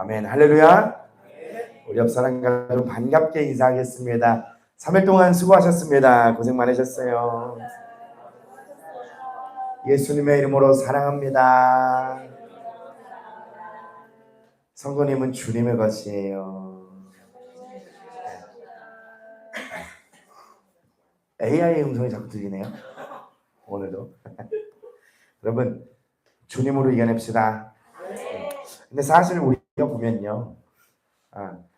아멘. 할렐루야. 우리 옆 사람과 좀 반갑게 인사하겠습니다. 3일 동안 수고하셨습니다. 고생 많으셨어요. 예수님의 이름으로 사랑합니다. 성도님은 주님의 것이에요. AI의 음성이 자꾸 들리네요. 오늘도. 여러분, 주님으로 이겨냅시다. 근데 사실 우리가 보면요.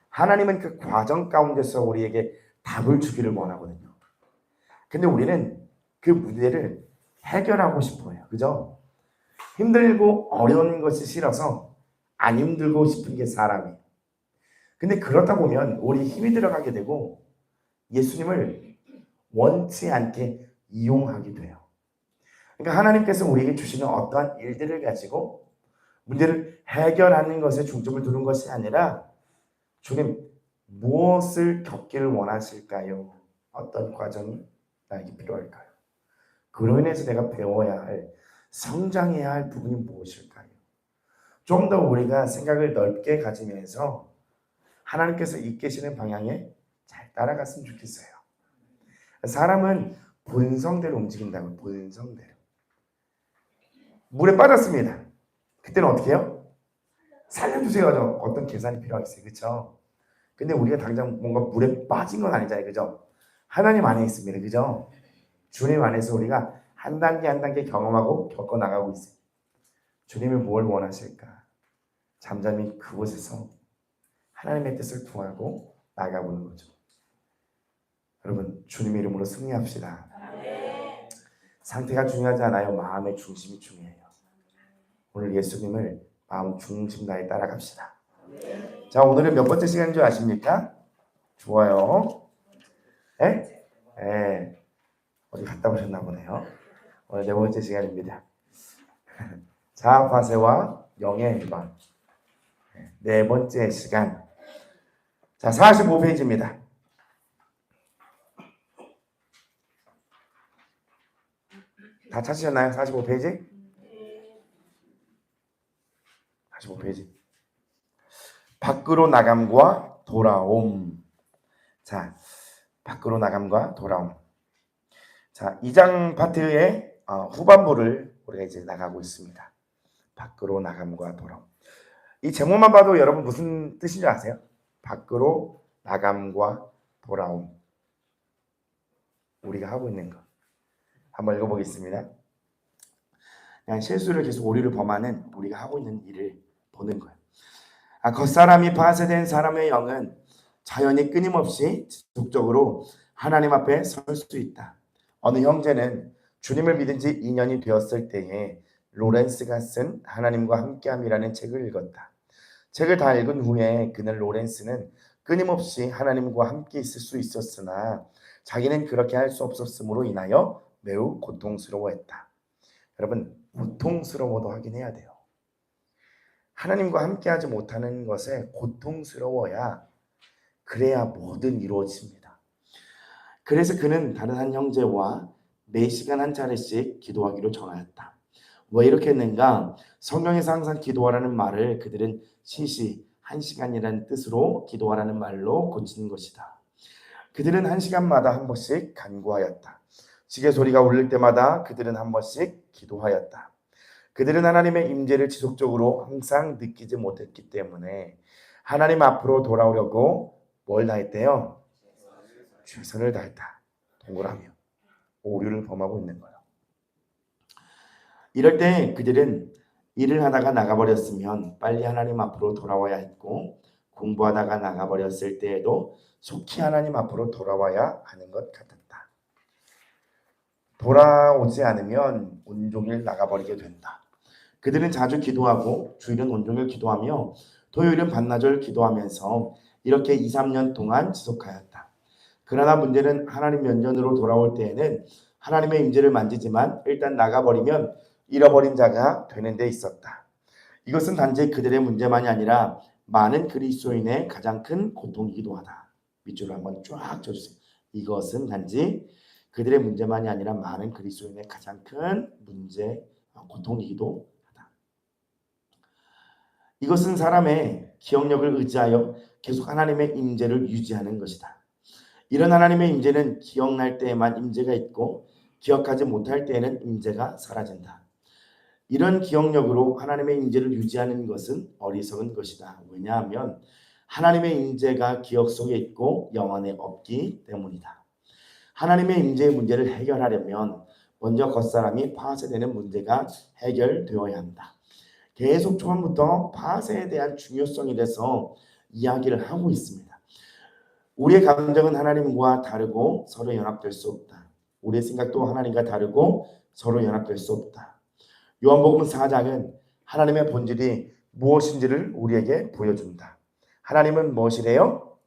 하나님은 그 과정 가운데서 우리에게 답을 주기를 원하거든요. 근데 우리는 그 문제를 해결하고 싶어요. 그죠? 힘들고 어려운 것이 싫어서 안 힘들고 싶은 게 사람이에요. 근데 그러다 보면 우리 힘이 들어가게 되고 예수님을 원치 않게 이용하게 돼요. 그러니까 하나님께서 우리에게 주시는 어떠한 일들을 가지고 문제를 해결하는 것에 중점을 두는 것이 아니라 주님 무엇을 겪기를 원하실까요? 어떤 과정이 나에게 필요할까요? 그로 인해서 내가 배워야 할, 성장해야 할 부분이 무엇일까요? 좀 더 우리가 생각을 넓게 가지면서 하나님께서 이끄시는 방향에 잘 따라갔으면 좋겠어요. 사람은 본성대로 움직인다고. 본성대로. 물에 빠졌습니다. 그때는 어떻게 해요? 살려주세요. 어떤 계산이 필요하겠어요. 그렇죠? 근데 우리가 당장 뭔가 물에 빠진 건 아니잖아요. 그죠? 하나님 안에 있습니다. 그죠? 주님 안에서 우리가 한 단계 한 단계 경험하고 겪어나가고 있어요. 주님이 뭘 원하실까? 잠잠히 그곳에서 하나님의 뜻을 구하고 나가보는 거죠. 여러분, 주님의 이름으로 승리합시다. 상태가 중요하지 않아요. 마음의 중심이 중요해요. 오늘 예수님을 마음 중심 다해 따라갑시다. 자, 오늘은 몇 번째 시간인 줄 아십니까? 좋아요. 예? 예. 어디 갔다 오셨나 보네요. 오늘 네 번째 시간입니다. 자아파세와 영의 일반. 네 번째 시간. 자, 45페이지입니다. 다 찾으셨나요? 45페이지? 45페이지. 밖으로 나감과 돌아옴. 자, 밖으로 나감과 돌아옴. 자, 2장 파트의 후반부를 우리가 이제 나가고 있습니다. 밖으로 나감과 돌아옴. 이 제목만 봐도 여러분 무슨 뜻인지 아세요? 밖으로 나감과 돌아옴. 우리가 하고 있는 것. 한번 읽어보겠습니다. 그냥 실수를 계속 오류를 범하는 우리가 하고 있는 일을 보는 거예요. 겉사람이 파쇄된 사람의 영은 자연히 끊임없이 지속적으로 하나님 앞에 설 수 있다. 어느 형제는 주님을 믿은 지 2년이 되었을 때에 로렌스가 쓴 하나님과 함께함이라는 책을 읽었다. 책을 다 읽은 후에 그는 로렌스는 끊임없이 하나님과 함께 있을 수 있었으나 자기는 그렇게 할 수 없었으므로 인하여 매우 고통스러워했다. 여러분, 고통스러워도 하긴 해야 돼요. 하나님과 함께하지 못하는 것에 고통스러워야 그래야 뭐든 이루어집니다. 그래서 그는 다른 한 형제와 매 시간 한 차례씩 기도하기로 정하였다. 왜 이렇게 했는가? 성경에서 항상 기도하라는 말을 그들은 시시 1시간이라는 뜻으로 기도하라는 말로 고치는 것이다. 그들은 1시간마다 한 번씩 간구하였다. 시계 소리가 울릴 때마다 그들은 한 번씩 기도하였다. 그들은 하나님의 임재를 지속적으로 항상 느끼지 못했기 때문에 하나님 앞으로 돌아오려고 뭘 다했대요? 최선을 다했다. 동그라미요. 오류를 범하고 있는 거예요. 이럴 때 그들은 일을 하다가 나가버렸으면 빨리 하나님 앞으로 돌아와야 했고 공부하다가 나가버렸을 때에도 속히 하나님 앞으로 돌아와야 하는 것 같았다. 돌아오지 않으면 온종일 나가버리게 된다. 그들은 자주 기도하고 주일은 온종일 기도하며 토요일은 반나절 기도하면서 이렇게 2-3년 동안 지속하였다. 그러나 문제는 하나님 면전으로 돌아올 때에는 하나님의 임재를 만지지만 일단 나가버리면 잃어버린 자가 되는 데 있었다. 이것은 단지 그들의 문제만이 아니라 많은 그리스도인의 가장 큰 고통이기도 하다. 밑줄을 한번 쫙 쳐주세요. 이것은 단지 그들의 문제만이 아니라 많은 그리스도인의 가장 큰 문제, 고통이기도 하다. 이것은 사람의 기억력을 의지하여 계속 하나님의 임재를 유지하는 것이다. 이런 하나님의 임재는 기억날 때에만 임재가 있고 기억하지 못할 때에는 임재가 사라진다. 이런 기억력으로 하나님의 임재를 유지하는 것은 어리석은 것이다. 왜냐하면 하나님의 임재가 기억 속에 있고 영혼에 없기 때문이다. 하나님의 임재의 문제를 해결하려면 먼저 겉사람이 파쇄되는 문제가 해결되어야 한다. 계속 초반부터 파쇄에 대한 중요성에 대해서 이야기를 하고 있습니다. 우리의 감정은 하나님과 다르고 서로 연합될 수 없다. 우리의 생각도 하나님과 다르고 서로 연합될 수 없다. 요한복음 4장은 하나님의 본질이 무엇인지를 우리에게 보여준다. 하나님은 무엇이래요?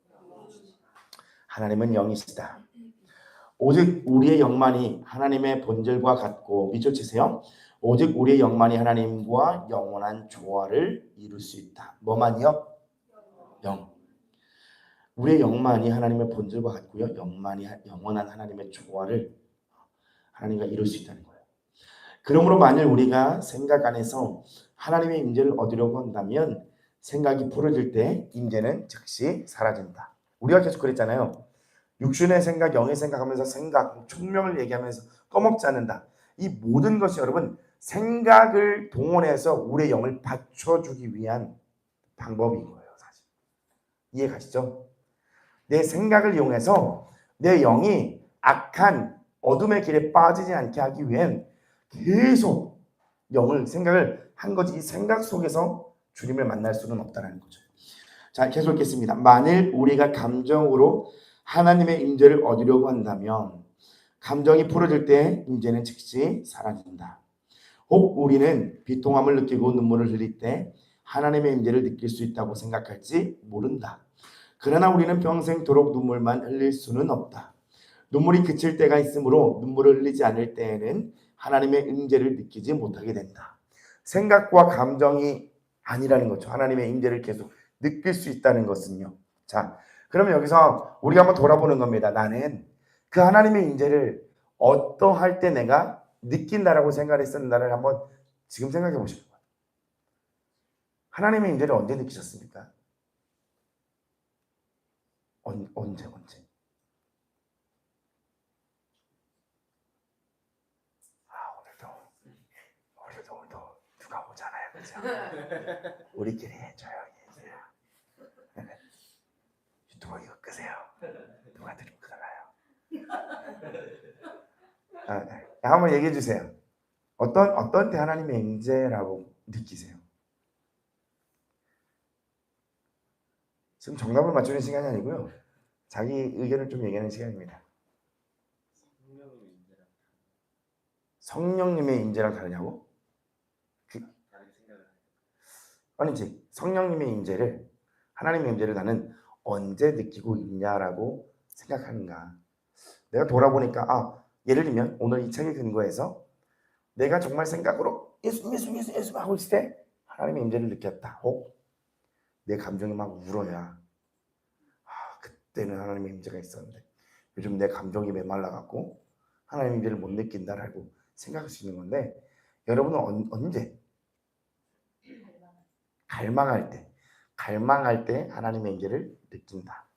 하나님은 영이시다. 오직 우리의 영만이 하나님의 본질과 같고, 밑줄 치세요. 오직 우리의 영만이 하나님과 영원한 조화를 이룰 수 있다. 뭐만이요? 영. 우리의 영만이 하나님의 본질과 같고요. 영만이 영원한 하나님의 조화를 하나님과 이룰 수 있다는 거예요. 그러므로 만일 우리가 생각 안에서 하나님의 임재를 얻으려고 한다면 생각이 풀어질 때 임재는 즉시 사라진다. 우리가 계속 그랬잖아요. 육신의 생각, 영의 생각하면서 생각, 총명을 얘기하면서 꺼먹지 않는다. 이 모든 것이 여러분 생각을 동원해서 우리의 영을 받쳐주기 위한 방법인 거예요. 사실 이해 가시죠? 내 생각을 이용해서 내 영이 악한 어둠의 길에 빠지지 않게 하기 위한 계속 생각을 한 거지. 이 생각 속에서 주님을 만날 수는 없다는 거죠. 자, 계속 읽겠습니다. 만일 우리가 감정으로 하나님의 임재를 얻으려고 한다면 감정이 풀어질 때 임재는 즉시 사라진다. 혹 우리는 비통함을 느끼고 눈물을 흘릴 때 하나님의 임재를 느낄 수 있다고 생각할지 모른다. 그러나 우리는 평생도록 눈물만 흘릴 수는 없다. 눈물이 그칠 때가 있으므로 눈물을 흘리지 않을 때에는 하나님의 임재를 느끼지 못하게 된다. 생각과 감정이 아니라는 거죠. 하나님의 임재를 계속 느낄 수 있다는 것은요. 자, 그러면 여기서 우리가 한번 돌아보는 겁니다. 나는 그 하나님의 임재를 어떠할 때 내가 느낀다라고 생각했었는가를 한번 지금 생각해 보시는 거예요. 하나님의 임재를 언제 느끼셨습니까? 언제? 오늘도 누가 오잖아요, 그죠? 우리끼리 조용히 해줘요. 유튜브 이거 끄세요. 누가 들으면 그러나요? 한번 얘기해 주세요. 어떤 때 하나님의 임재라고 느끼세요? 지금 정답을 맞추는 시간이 아니고요. 자기 의견을 좀 얘기하는 시간입니다. 성령님의 임재랑 다르냐고? 아니지. 성령님의 임재를, 하나님의 임재를 나는 언제 느끼고 있냐라고 생각하는가. 내가 돌아보니까 예를 들면 오늘 이 책에 근거해서 내가 정말 생각으로 예수 하고 있을 때 하나님의 임재를 느꼈다. 혹 내 감정이 막 울어야 그때는 하나님의 임재가 있었는데 요즘 내 감정이 메말라갖고 하나님의 임재를 못 느낀다라고 생각할 수 있는 건데, 여러분은 언제? 갈망할 때 하나님의 임재를 느낀다.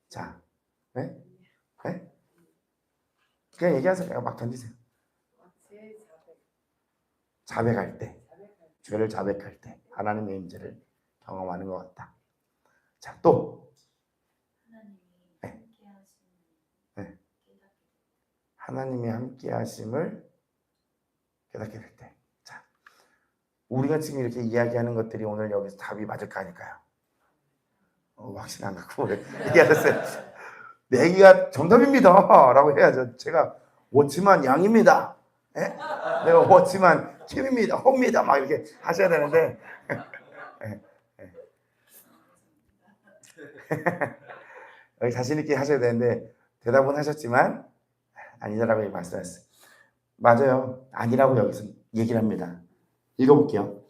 자, 네? 그냥 얘기하세요. 막 던지세요. 자백할 때, 죄를 자백할 때 하나님의 임재를 경험하는 것 같다. 자, 또 하나님의 함께하심을 깨닫게 될 때. 자, 우리가 지금 이렇게 이야기하는 것들이 오늘 여기서 답이 맞을까 하니까요. 확신 안 갖고 얘기하셨어요. 내 얘기가 정답입니다 라고 해야죠. 제가 워치만 양입니다. 내가 워치만 킴입니다. 홈입니다. 막 이렇게 하셔야 되는데 여기 자신 있게 하셔야 되는데 대답은 하셨지만 아니다라고 말씀하셨어요. 맞아요. 아니라고 여기서 얘기를 합니다. 읽어볼게요.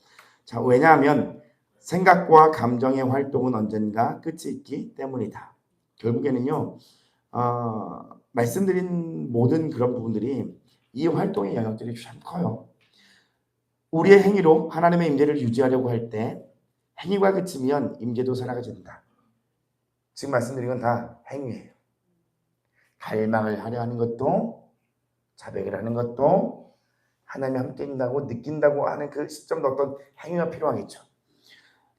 자, 왜냐하면 생각과 감정의 활동은 언젠가 끝이 있기 때문이다. 결국에는요, 말씀드린 모든 그런 부분들이 이 활동의 영역들이 참 커요. 우리의 행위로 하나님의 임재를 유지하려고 할 때 행위가 그치면 임재도 사라진다. 지금 말씀드린 건 다 행위예요. 갈망을 하려 하는 것도, 자백을 하는 것도, 하나님이 함께 있다고 느낀다고 하는 그 시점도 어떤 행위가 필요하겠죠.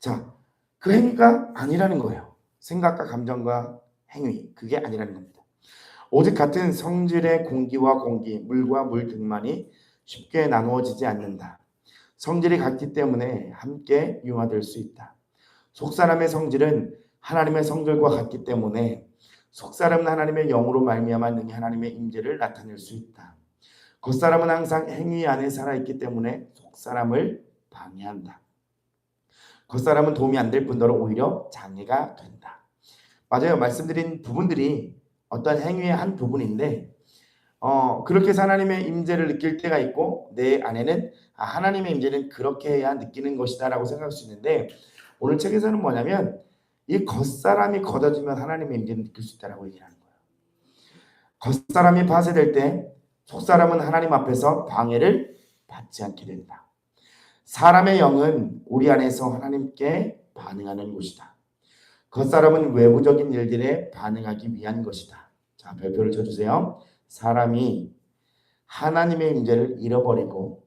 자, 그 행위가 아니라는 거예요. 생각과 감정과 행위, 그게 아니라는 겁니다. 오직 같은 성질의 공기와 공기, 물과 물 등만이 쉽게 나누어지지 않는다. 성질이 같기 때문에 함께 융화될 수 있다. 속사람의 성질은 하나님의 성질과 같기 때문에 속사람은 하나님의 영으로 말미암아 능히 하나님의 임재를 나타낼 수 있다. 겉사람은 항상 행위 안에 살아있기 때문에 속사람을 방해한다. 겉사람은 도움이 안 될 뿐더러 오히려 장애가 된다. 맞아요. 말씀드린 부분들이 어떤 행위의 한 부분인데 그렇게 해서 하나님의 임재를 느낄 때가 있고 내 안에는 하나님의 임재는 그렇게 해야 느끼는 것이다 라고 생각할 수 있는데 오늘 책에서는 뭐냐면 이 겉사람이 걷어지면 하나님의 임재를 느낄 수 있다라고 얘기하는 거예요. 겉사람이 파쇄될 때 속사람은 하나님 앞에서 방해를 받지 않게 된다. 사람의 영은 우리 안에서 하나님께 반응하는 곳이다. 겉사람은 외부적인 일들에 반응하기 위한 것이다. 자, 별표를 쳐주세요. 사람이 하나님의 임재를 잃어버리고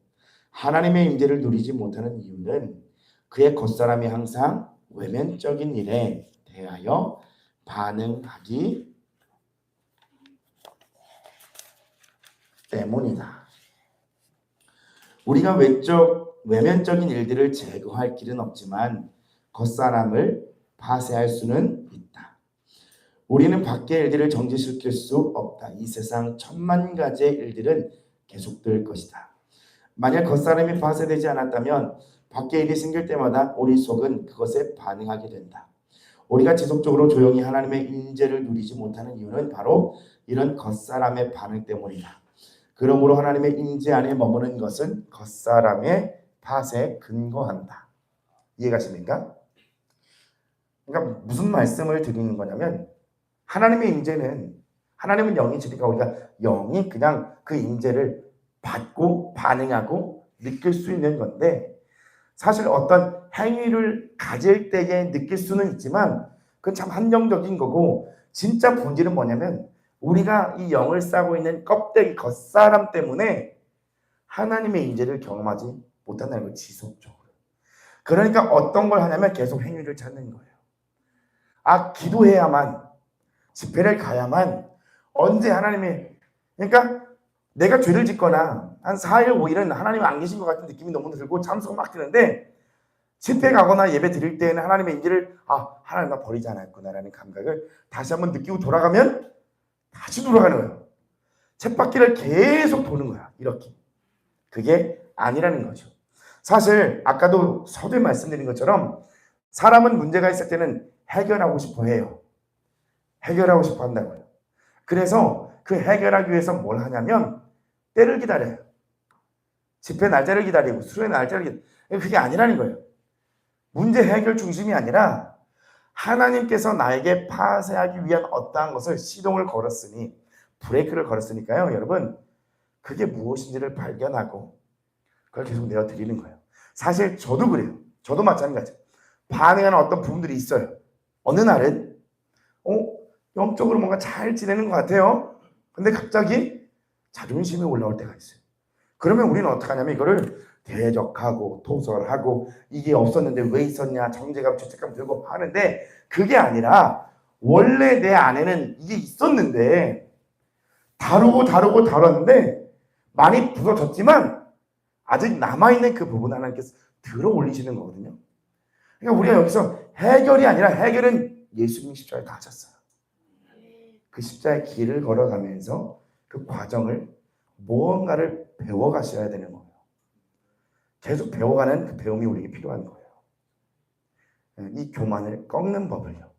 하나님의 임재를 누리지 못하는 이유는 그의 겉사람이 항상 외면적인 일에 대하여 반응하기 때문이다. 우리가 외면적인 일들을 제거할 길은 없지만 겉사람을 파쇄할 수는 있다. 우리는 밖의 일들을 정지시킬 수 없다. 이 세상 천만 가지의 일들은 계속될 것이다. 만약 겉사람이 파쇄되지 않았다면 밖의 일이 생길 때마다 우리 속은 그것에 반응하게 된다. 우리가 지속적으로 조용히 하나님의 임재를 누리지 못하는 이유는 바로 이런 겉사람의 반응 때문이다. 그러므로 하나님의 임재 안에 머무는 것은 겉사람의 팥에 근거한다. 이해가십니까? 그러니까 무슨 말씀을 드리는 거냐면 하나님의 임재는 하나님은 영이시니까 우리가 영이 그냥 그 임재를 받고 반응하고 느낄 수 있는 건데 사실 어떤 행위를 가질 때에 느낄 수는 있지만 그건 참 한정적인 거고 진짜 본질은 뭐냐면 우리가 이 영을 싸고 있는 껍데기 겉사람 때문에 하나님의 임재를 경험하지 못한다는 거예요. 지속적으로. 그러니까 어떤 걸 하냐면 계속 행위를 찾는 거예요. 기도해야만 집회를 가야만 언제 하나님의 그러니까 내가 죄를 짓거나 한 4일 5일은 하나님 안 계신 것 같은 느낌이 너무 들고 참수가 막 드는데 집회 가거나 예배 드릴 때는 하나님의 임재를 하나님 나 버리지 않았구나라는 감각을 다시 한번 느끼고 돌아가면 다시 돌아가는 거예요. 쳇바퀴를 계속 도는 거야. 이렇게. 그게 아니라는 거죠. 사실 아까도 서두에 말씀드린 것처럼 사람은 문제가 있을 때는 해결하고 싶어 해요. 해결하고 싶어 한다고요. 그래서 그 해결하기 위해서 뭘 하냐면 때를 기다려요. 집회 날짜를 기다리고 수련회 날짜를 기다리고 그게 아니라는 거예요. 문제 해결 중심이 아니라 하나님께서 나에게 파쇄하기 위한 어떠한 것을 시동을 걸었으니 브레이크를 걸었으니까요. 여러분 그게 무엇인지를 발견하고 그걸 계속 내어드리는 거예요. 사실 저도 그래요. 저도 마찬가지예요. 반응하는 어떤 부분들이 있어요. 어느 날은 영적으로 뭔가 잘 지내는 것 같아요. 근데 갑자기 자존심이 올라올 때가 있어요. 그러면 우리는 어떻게 하냐면 이거를 대적하고 토설하고 이게 없었는데 왜 있었냐 정죄감 죄책감 들고 하는데 그게 아니라 원래 내 안에는 이게 있었는데 다루었는데 많이 부서졌지만 아직 남아있는 그 부분 하나님께서 들어 올리시는 거거든요. 그러니까 우리가 여기서 해결이 아니라 해결은 예수님 십자가에 다 하셨어요. 그 십자가의 길을 걸어가면서 그 과정을 무언가를 배워가셔야 되는 거예요. 계속 배워가는 그 배움이 우리에게 필요한 거예요. 이 교만을 꺾는 법을요.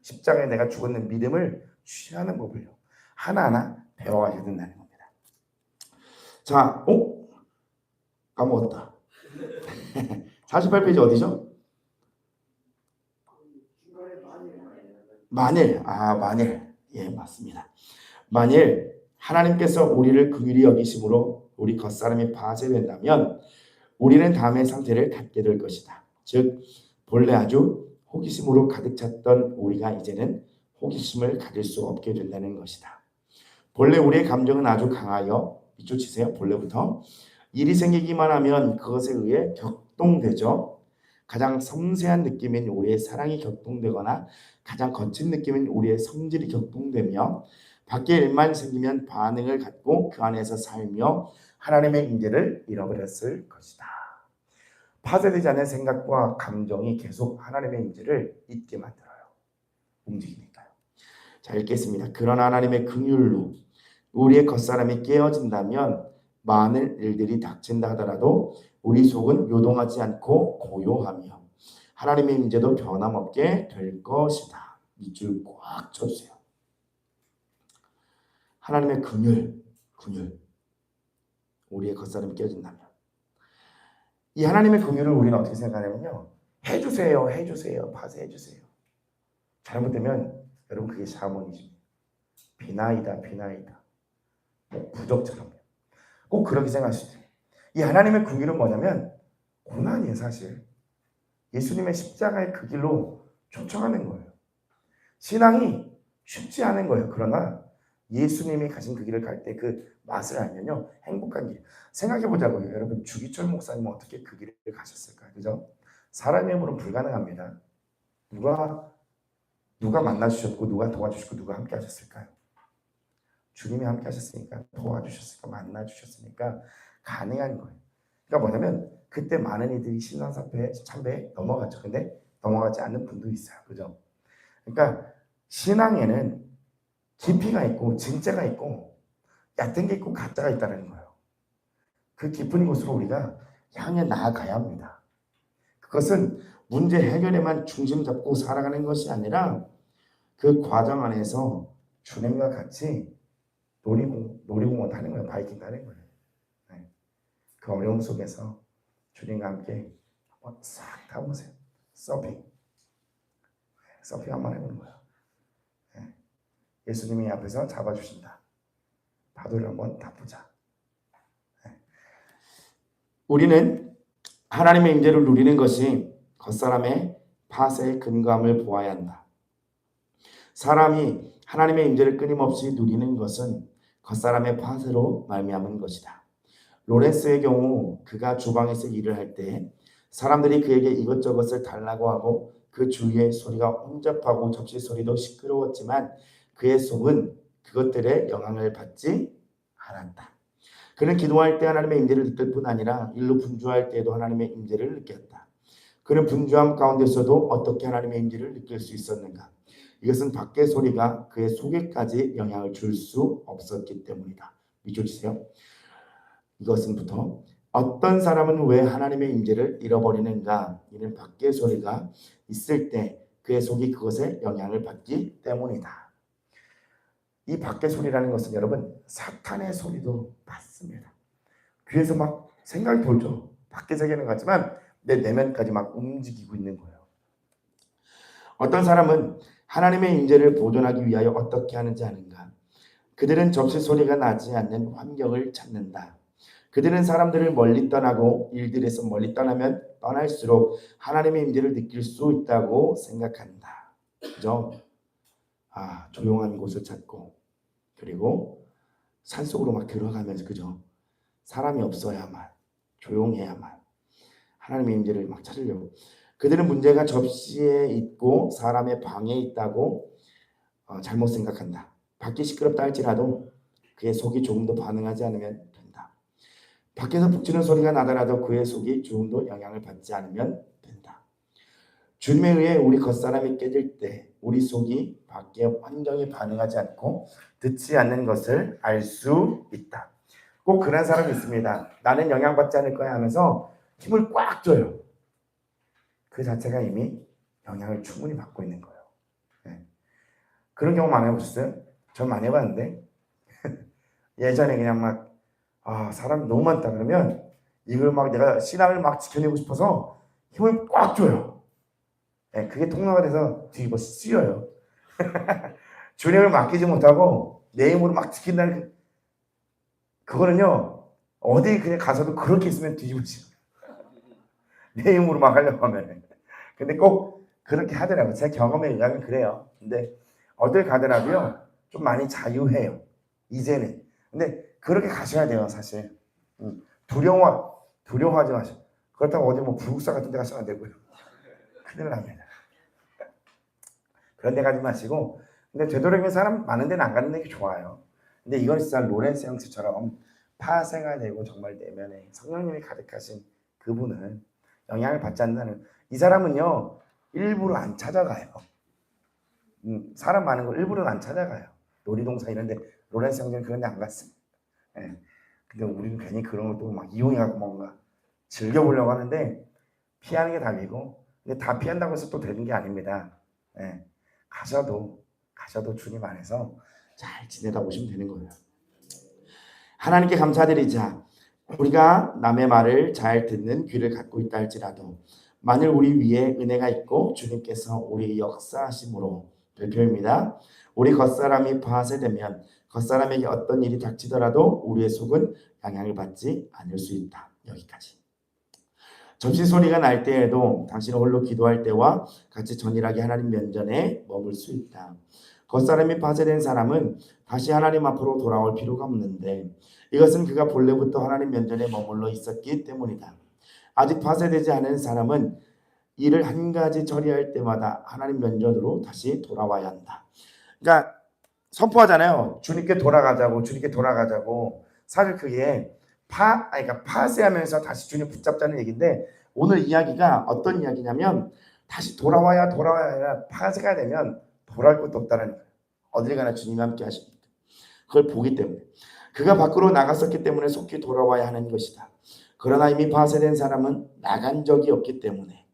십자가에 내가 죽었는 믿음을 취하는 법을요. 하나하나 배워가셔야 된다는 겁니다. 자, 까먹었다. 48페이지 어디죠? 만일. 예, 맞습니다. 만일 하나님께서 우리를 긍휼히 여기심으로 우리 겉사람이 파쇄된다면 우리는 다음의 상태를 갖게 될 것이다. 즉 본래 아주 호기심으로 가득 찼던 우리가 이제는 호기심을 가질 수 없게 된다는 것이다. 본래 우리의 감정은 아주 강하여 밑줄 치세요. 본래부터 일이 생기기만 하면 그것에 의해 격동되죠. 가장 섬세한 느낌인 우리의 사랑이 격동되거나 가장 거친 느낌인 우리의 성질이 격동되며 밖에 일만 생기면 반응을 갖고 그 안에서 살며 하나님의 임재를 잃어버렸을 것이다. 파쇄되지 않은 생각과 감정이 계속 하나님의 임재를 잊게 만들어요. 움직이니까요. 자, 읽겠습니다. 그러나 하나님의 긍휼로 우리의 겉사람이 깨어진다면 많은 일들이 닥친다 하더라도 우리 속은 요동하지 않고 고요하며 하나님의 임재도 변함없게 될 것이다. 밑줄 꽉 쳐주세요. 하나님의 긍휼. 우리의 겉사람이 깨어진다면 이 하나님의 긍휼을 우리는 어떻게 생각하냐면요. 해주세요. 파쇄해주세요. 잘못되면 여러분 그게 샤머니즘. 비나이다. 뭐 부적처럼. 꼭 그렇게 생각하시죠. 이 하나님의 긍휼은 뭐냐면 고난이에요, 사실. 예수님의 십자가의 그 길로 쫓아가는 거예요. 신앙이 쉽지 않은 거예요. 그러나 예수님이 가신 그 길을 갈 때 그 맛을 알면요, 행복한 길. 생각해 보자고요. 여러분, 주기철 목사님은 어떻게 그 길을 가셨을까요? 그죠? 사람의 힘으로는 불가능합니다. 누가 만나주셨고, 누가 도와주셨고, 누가 함께 하셨을까요? 주님이 함께 하셨으니까, 도와주셨으니까, 만나주셨으니까 가능한 거예요. 그러니까 뭐냐면 그때 많은 이들이 신앙사패 참배에 넘어갔죠. 근데 넘어가지 않는 분도 있어요. 그죠? 그러니까 신앙에는 깊이가 있고 진짜가 있고 얕은 게 있고 가짜가 있다는 거예요. 그 깊은 곳으로 우리가 향해 나아가야 합니다. 그것은 문제 해결에만 중심 잡고 살아가는 것이 아니라 그 과정 안에서 주님과 같이 놀이공원 타는 거예요. 바이킹 타는 거예요. 네. 그 어려움 속에서 주님과 함께 한번 싹 타보세요. 서핑 한번 해보는 거예요. 네. 예수님이 앞에서 잡아주신다. 파도를 한번 타보자. 네. 우리는 하나님의 임재를 누리는 것이 겉사람의 파쇄의 근감을 보아야 한다. 사람이 하나님의 임재를 끊임없이 누리는 것은 겉사람의 파쇄로 말미암은 것이다. 로렌스의 경우 그가 주방에서 일을 할 때 사람들이 그에게 이것저것을 달라고 하고 그 주위의 소리가 혼잡하고 접시 소리도 시끄러웠지만 그의 속은 그것들의 영향을 받지 않았다. 그는 기도할 때 하나님의 임재를 느낄 뿐 아니라 일로 분주할 때에도 하나님의 임재를 느꼈다. 그는 분주함 가운데서도 어떻게 하나님의 임재를 느낄 수 있었는가? 이것은 밖의 소리가 그의 속에까지 영향을 줄 수 없었기 때문이다. 밑줄 치세요. 이것은부터 어떤 사람은 왜 하나님의 임재를 잃어버리는가? 이는 밖의 소리가 있을 때 그의 속이 그것에 영향을 받기 때문이다. 이 밖의 소리라는 것은 여러분 사탄의 소리도 맞습니다. 귀에서 막 생각이 돌죠. 밖에 세계는 같지만 내 내면까지 막 움직이고 있는 거예요. 어떤 사람은 하나님의 임재를 보존하기 위하여 어떻게 하는지 아는가? 그들은 접시 소리가 나지 않는 환경을 찾는다. 그들은 사람들을 멀리 떠나고 일들에서 멀리 떠나면 떠날수록 하나님의 임재를 느낄 수 있다고 생각한다. 그죠? 조용한 곳을 찾고 그리고 산속으로 막 들어가면서 그죠? 사람이 없어야만 조용해야만 하나님의 임재를 막 찾으려고. 그들은 문제가 접시에 있고 사람의 방에 있다고 잘못 생각한다. 밖이 시끄럽다 할지라도 그의 속이 조금 더 반응하지 않으면 된다. 밖에서 북치는 소리가 나더라도 그의 속이 조금도 영향을 받지 않으면 된다. 주님에 의해 우리 겉사람이 깨질 때 우리 속이 밖의 환경에 반응하지 않고 듣지 않는 것을 알 수 있다. 꼭 그런 사람이 있습니다. 나는 영향받지 않을 거야 하면서 힘을 꽉 줘요. 그 자체가 이미 영향을 충분히 받고 있는 거예요. 네. 그런 경우 많이 해보셨어요? 전 많이 해봤는데 예전에 그냥 막 사람이 너무 많다 그러면 이걸 막 내가 신앙을 막 지켜내고 싶어서 힘을 꽉 줘요. 네, 그게 통로가 돼서 뒤집어 쓰여요. 주님을 맡기지 못하고 내 힘으로 막 지킨다는 그거는요 어디 그냥 가서도 그렇게 있으면 뒤집어지요. 내 힘으로 막 하려고 하면 근데 꼭 그렇게 하더라고요. 제 경험에 의하면 그래요. 근데 어딜 가더라도요. 좀 많이 자유해요. 이제는. 근데 그렇게 가셔야 돼요, 사실. 두려워하지 마세요. 그렇다고 어디 뭐 불국사 같은 데 가시면 안 되고요. 큰일 납니다. 그런 데 가지 마시고, 근데 되도록이면 사람 많은 데는 안 가는 게 좋아요. 근데 이건 진짜 로렌스 형제처럼 파생화 되고 정말 내면에 성령님이 가득하신 그분은 영향을 받지 않는다는, 이 사람은요 일부러 안 찾아가요. 사람 많은 걸 일부러 안 찾아가요. 놀이동산 이런데 로렌스 형제는 그런 데 안 갔습니다. 예. 근데 우리는 괜히 그런 것도 막 이용해갖고 뭔가 즐겨보려고 하는데 피하는 게 답이고, 근데 다 피한다고 해서 또 되는 게 아닙니다. 예. 가셔도 주님 안에서 잘 지내다 오시면 되는 거예요. 하나님께 감사드리자. 우리가 남의 말을 잘 듣는 귀를 갖고 있다 할지라도 만일 우리 위에 은혜가 있고 주님께서 우리 역사하심으로 별표입니다. 우리 겉사람이 파쇄되면 겉사람에게 어떤 일이 닥치더라도 우리의 속은 영향을 받지 않을 수 있다. 여기까지. 접시소리가 날 때에도 당신은 홀로 기도할 때와 같이 전일하게 하나님 면전에 머물 수 있다. 겉사람이 파쇄된 사람은 다시 하나님 앞으로 돌아올 필요가 없는데 이것은 그가 본래부터 하나님 면전에 머물러 있었기 때문이다. 아직 파쇄되지 않은 사람은 일을 한 가지 처리할 때마다 하나님 면전으로 다시 돌아와야 한다. 그러니까 선포하잖아요. 주님께 돌아가자고, 주님께 돌아가자고. 사실 그게 그러니까 파쇄하면서 다시 주님 붙잡자는 얘기인데, 오늘 이야기가 어떤 이야기냐면 다시 돌아와야 파쇄가 되면 돌아올 것도 없다는 거예요. 어딜 가나 주님이 함께 하십니다. 그걸 보기 때문에 그가 밖으로 나갔었기 때문에 속히 돌아와야 하는 것이다. 그러나 이미 파쇄된 사람은 나간 적이 없기 때문에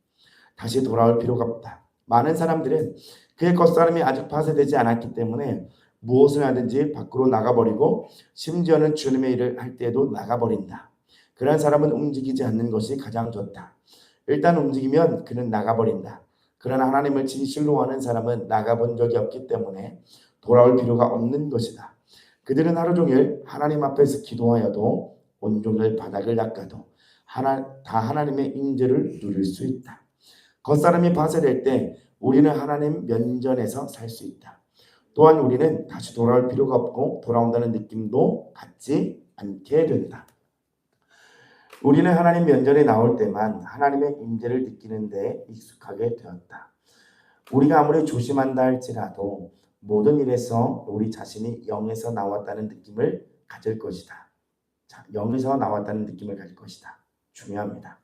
다시 돌아올 필요가 없다. 많은 사람들은 그의 겉사람이 아직 파쇄되지 않았기 때문에 무엇을 하든지 밖으로 나가버리고 심지어는 주님의 일을 할 때에도 나가버린다. 그런 사람은 움직이지 않는 것이 가장 좋다. 일단 움직이면 그는 나가버린다. 그러나 하나님을 진실로 아는 사람은 나가본 적이 없기 때문에 돌아올 필요가 없는 것이다. 그들은 하루 종일 하나님 앞에서 기도하여도 온종일 바닥을 닦아도 다 하나님의 인재를 누릴 수 있다. 겉사람이 파쇄될 때 우리는 하나님 면전에서 살 수 있다. 또한 우리는 다시 돌아올 필요가 없고 돌아온다는 느낌도 갖지 않게 된다. 우리는 하나님 면전에 나올 때만 하나님의 임재를 느끼는 데 익숙하게 되었다. 우리가 아무리 조심한다 할지라도 모든 일에서 우리 자신이 영에서 나왔다는 느낌을 가질 것이다. 자, 영에서 나왔다는 느낌을 가질 것이다. 중요합니다.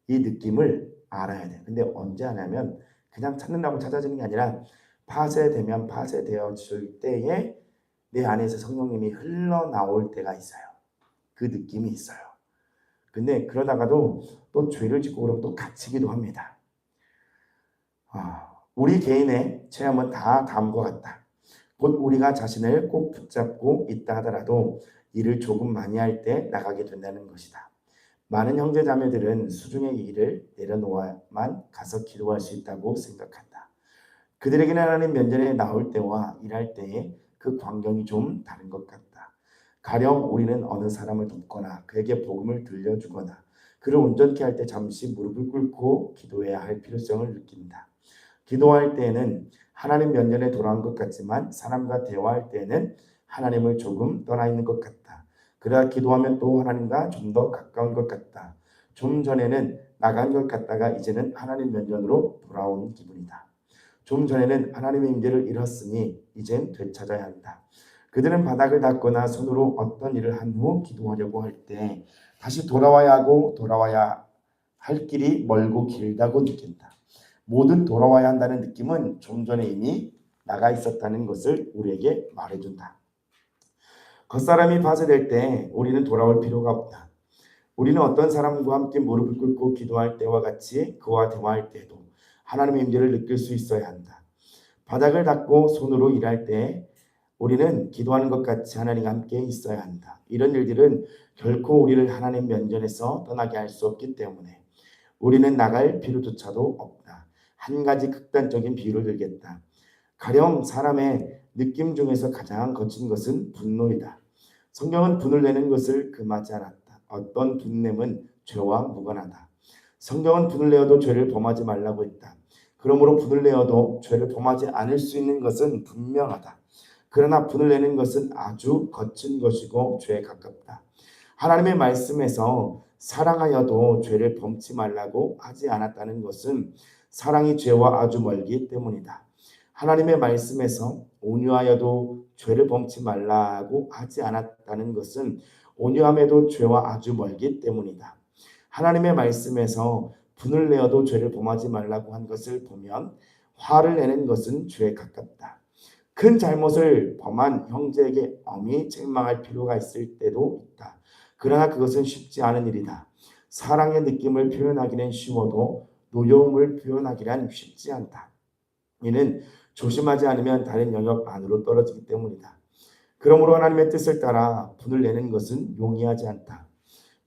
이 느낌을 알아야 돼. 근데 언제 하냐면 그냥 찾는다고 찾아지는 게 아니라 파쇄되면 파쇄되어질 때에 내 안에서 성령님이 흘러나올 때가 있어요. 그 느낌이 있어요. 근데 그러다가도 또 죄를 짓고 그러면 또 갇히기도 합니다. 우리 개인의 체험은 다 다음과 같다. 곧 우리가 자신을 꼭 붙잡고 있다 하더라도 일을 조금 많이 할 때 나가게 된다는 것이다. 많은 형제자매들은 수중의 일을 내려놓아야만 가서 기도할 수 있다고 생각한다. 그들에게는 하나님 면전에 나올 때와 일할 때의 그 광경이 좀 다른 것 같다. 가령 우리는 어느 사람을 돕거나 그에게 복음을 들려주거나 그를 온전케 할 때 잠시 무릎을 꿇고 기도해야 할 필요성을 느낀다. 기도할 때에는 하나님 면전에 돌아온 것 같지만 사람과 대화할 때에는 하나님을 조금 떠나 있는 것 같다. 그러나 기도하면 또 하나님과 좀 더 가까운 것 같다. 좀 전에는 나간 것 같다가 이제는 하나님 면전으로 돌아온 기분이다. 좀 전에는 하나님의 임재를 잃었으니 이젠 되찾아야 한다. 그들은 바닥을 닦거나 손으로 어떤 일을 한 후 기도하려고 할 때 다시 돌아와야 할 길이 멀고 길다고 느낀다. 모든 돌아와야 한다는 느낌은 좀 전에 이미 나가 있었다는 것을 우리에게 말해준다. 겉사람이 파쇄될 때 우리는 돌아올 필요가 없다. 우리는 어떤 사람과 함께 무릎을 꿇고 기도할 때와 같이 그와 대화할 때도 하나님의 임재를 느낄 수 있어야 한다. 바닥을 닦고 손으로 일할 때 우리는 기도하는 것 같이 하나님과 함께 있어야 한다. 이런 일들은 결코 우리를 하나님 면전에서 떠나게 할 수 없기 때문에 우리는 나갈 필요조차도 없다. 한 가지 극단적인 비유를 들겠다. 가령 사람의 느낌 중에서 가장 거친 것은 분노이다. 성경은 분을 내는 것을 금하지 않았다. 어떤 분냄은 죄와 무관하다. 성경은 분을 내어도 죄를 범하지 말라고 했다. 그러므로 분을 내어도 죄를 범하지 않을 수 있는 것은 분명하다. 그러나 분을 내는 것은 아주 거친 것이고 죄에 가깝다. 하나님의 말씀에서 사랑하여도 죄를 범치 말라고 하지 않았다는 것은 사랑이 죄와 아주 멀기 때문이다. 하나님의 말씀에서 온유하여도 죄를 범치 말라고 하지 않았다는 것은 온유함에도 죄와 아주 멀기 때문이다. 하나님의 말씀에서 분을 내어도 죄를 범하지 말라고 한 것을 보면 화를 내는 것은 죄에 가깝다. 큰 잘못을 범한 형제에게 엄히 책망할 필요가 있을 때도 있다. 그러나 그것은 쉽지 않은 일이다. 사랑의 느낌을 표현하기는 쉬워도 노여움을 표현하기란 쉽지 않다. 이는 조심하지 않으면 다른 영역 안으로 떨어지기 때문이다. 그러므로 하나님의 뜻을 따라 분을 내는 것은 용이하지 않다.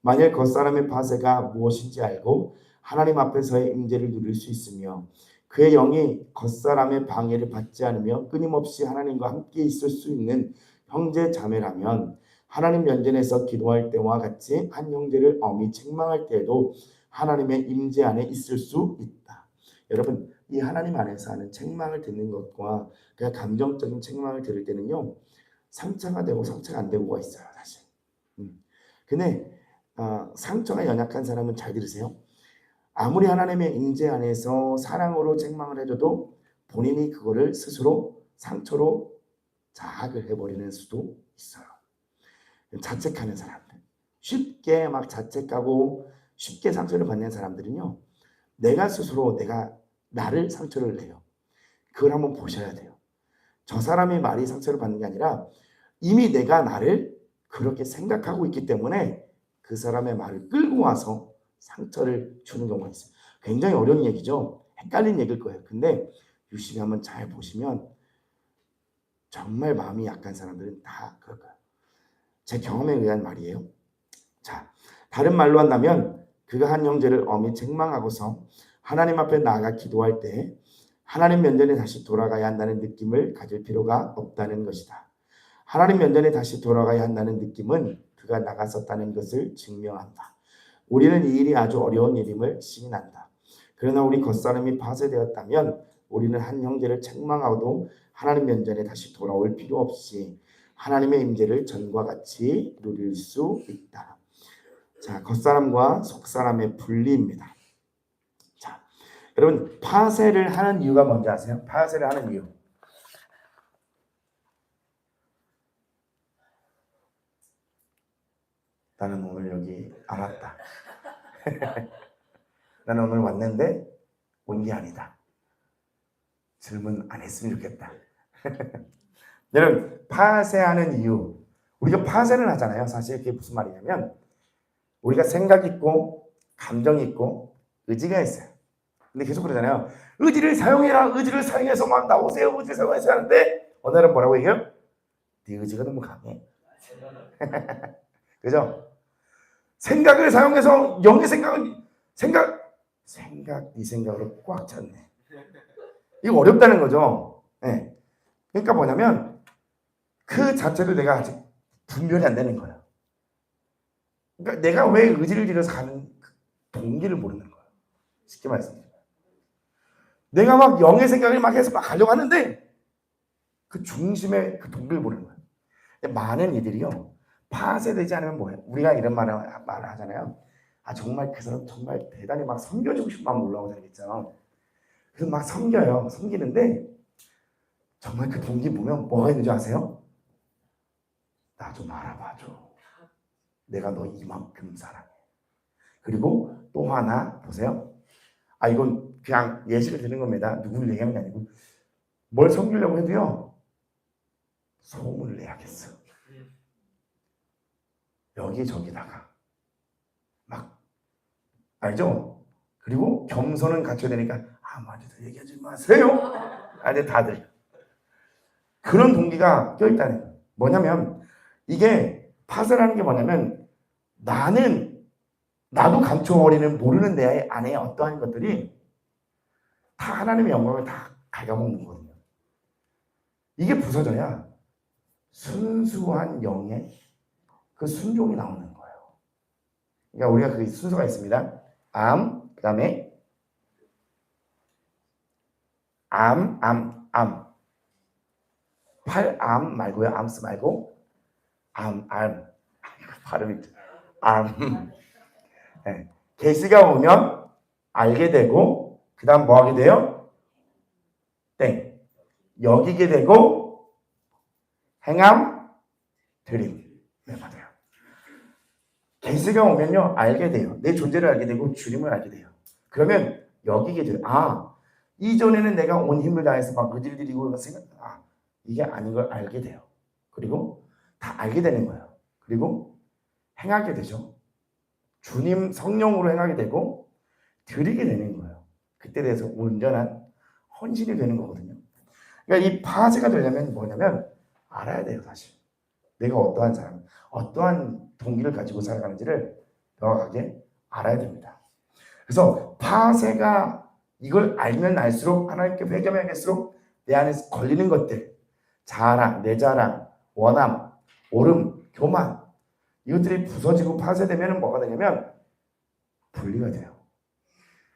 만일 겉사람의 파쇄가 무엇인지 알고 하나님 앞에서의 임재를 누릴 수 있으며 그의 영이 겉사람의 방해를 받지 않으며 끊임없이 하나님과 함께 있을 수 있는 형제 자매라면 하나님 면전에서 기도할 때와 같이 한 형제를 엄히 책망할 때에도 하나님의 임재 안에 있을 수 있다. 여러분, 이 하나님 안에서 하는 책망을 듣는 것과 그냥 감정적인 책망을 들을 때는요, 상처가 되고 상처가 안 되고가 있어요, 사실. 근데 상처가 연약한 사람은 잘 들으세요. 아무리 하나님의 임재 안에서 사랑으로 책망을 해줘도 본인이 그거를 스스로 상처로 자학을 해버리는 수도 있어요. 자책하는 사람들, 쉽게 막 자책하고 쉽게 상처를 받는 사람들은요, 내가 스스로 나를 상처를 내요. 그걸 한번 보셔야 돼요. 저 사람의 말이 상처를 받는 게 아니라 이미 내가 나를 그렇게 생각하고 있기 때문에 그 사람의 말을 끌고 와서 상처를 주는 경우가 있어요. 굉장히 어려운 얘기죠. 헷갈린 얘기일 거예요. 근데 유심히 한번 잘 보시면 정말 마음이 약한 사람들은 다 그럴 거예요. 제 경험에 의한 말이에요. 자, 다른 말로 한다면 그가 한 형제를 엄히 책망하고서 하나님 앞에 나아가 기도할 때 하나님 면전에 다시 돌아가야 한다는 느낌을 가질 필요가 없다는 것이다. 하나님 면전에 다시 돌아가야 한다는 느낌은 그가 나갔었다는 것을 증명한다. 우리는 이 일이 아주 어려운 일임을 시인한다. 그러나 우리 겉사람이 파쇄되었다면 우리는 한 형제를 책망하고도 하나님 면전에 다시 돌아올 필요 없이 하나님의 임재를 전과 같이 누릴 수 있다. 자, 겉사람과 속사람의 분리입니다. 자, 여러분 파쇄를 하는 이유가 뭔지 아세요? 파쇄를 하는 이유. 나는 오늘 여기 안 왔다. 나는 오늘 왔는데 온 게 아니다. 질문 안 했으면 좋겠다. 여러분 파쇄하는 이유. 우리가 파쇄를 하잖아요. 사실 그게 무슨 말이냐면 우리가 생각 있고 감정 있고 의지가 있어요. 근데 계속 그러잖아요. 의지를 사용해라. 의지를 사용해서 막 나오세요. 의지를 사용해서 하는데 오늘은 뭐라고 얘기해요? 네 의지가 너무 강해. 그죠? 생각을 사용해서 영의 생각은 네 생각으로 꽉 찼네. 이거 어렵다는 거죠. 네. 그러니까 뭐냐면 그 자체를 내가 아직 분별이 안 되는 거예요. 그러니까 내가 왜 의지를 들여서 가는 동기를 모르는 거예요. 쉽게 말씀드려요. 내가 막 영의 생각을 막 해서 막 가려고 하는데 그 중심의 그 동기를 모르는 거예요. 많은 이들이요. 파쇄되지 않으면 뭐예요? 우리가 이런 말을 하잖아요. 아 정말 그 사람 정말 대단히 막 섬겨주고 싶은 마음 올라오는 사람 있잖아요. 그래서 막 섬겨요. 섬기는데 정말 그 동기 보면 뭐가 있는지 아세요? 나 좀 알아봐줘. 내가 너 이만큼 사랑해. 그리고 또 하나 보세요. 아 이건 그냥 예시를 드는 겁니다. 누구를 얘기하는 게 아니고 뭘 섬기려고 해도요. 소문을 내야겠어. 여기저기다가 막 알죠? 그리고 겸손은 갖춰야 되니까 아무한테도 얘기하지 마세요. 아니 다들 그런 동기가 껴있다는 거예요. 뭐냐면 이게 파쇄라는 게 뭐냐면 나도 감춰버리는 모르는 내 안에 어떠한 것들이 다 하나님의 영광을 다 갉아먹는 거거든요. 이게 부서져야 순수한 영의 그 순종이 나오는 거예요. 그러니까 우리가 그 순서가 있습니다. 암, 그 다음에 암. 팔암 말고요. 암스 말고 암. 발음이 암. 네. 게시가 오면 알게 되고 그 다음 뭐 하게 돼요? 땡. 여기게 되고 행함 드림. 네, 맞아요. 게시가 오면요 알게 돼요. 내 존재를 알게 되고 주님을 알게 돼요. 그러면 여기게 돼요. 이전에는 내가 온 힘을 다해서 막 의지들이고 이게 아닌 걸 알게 돼요. 그리고 다 알게 되는 거예요. 그리고 행하게 되죠. 주님 성령으로 행하게 되고 드리게 되는 거예요. 그때 대해서 온전한 헌신이 되는 거거든요. 그러니까 이 파제가 되려면 뭐냐면 알아야 돼요. 사실 내가 어떠한 사람, 어떠한 동기를 가지고 살아가는지를 명확하게 알아야 됩니다. 그래서 파세가 이걸 알면 알수록 하나님께 회개할수록 내 안에 걸리는 것들, 자랑, 내 자랑, 원함, 오름, 교만 이것들이 부서지고 파쇄되면 뭐가 되냐면 분리가 돼요.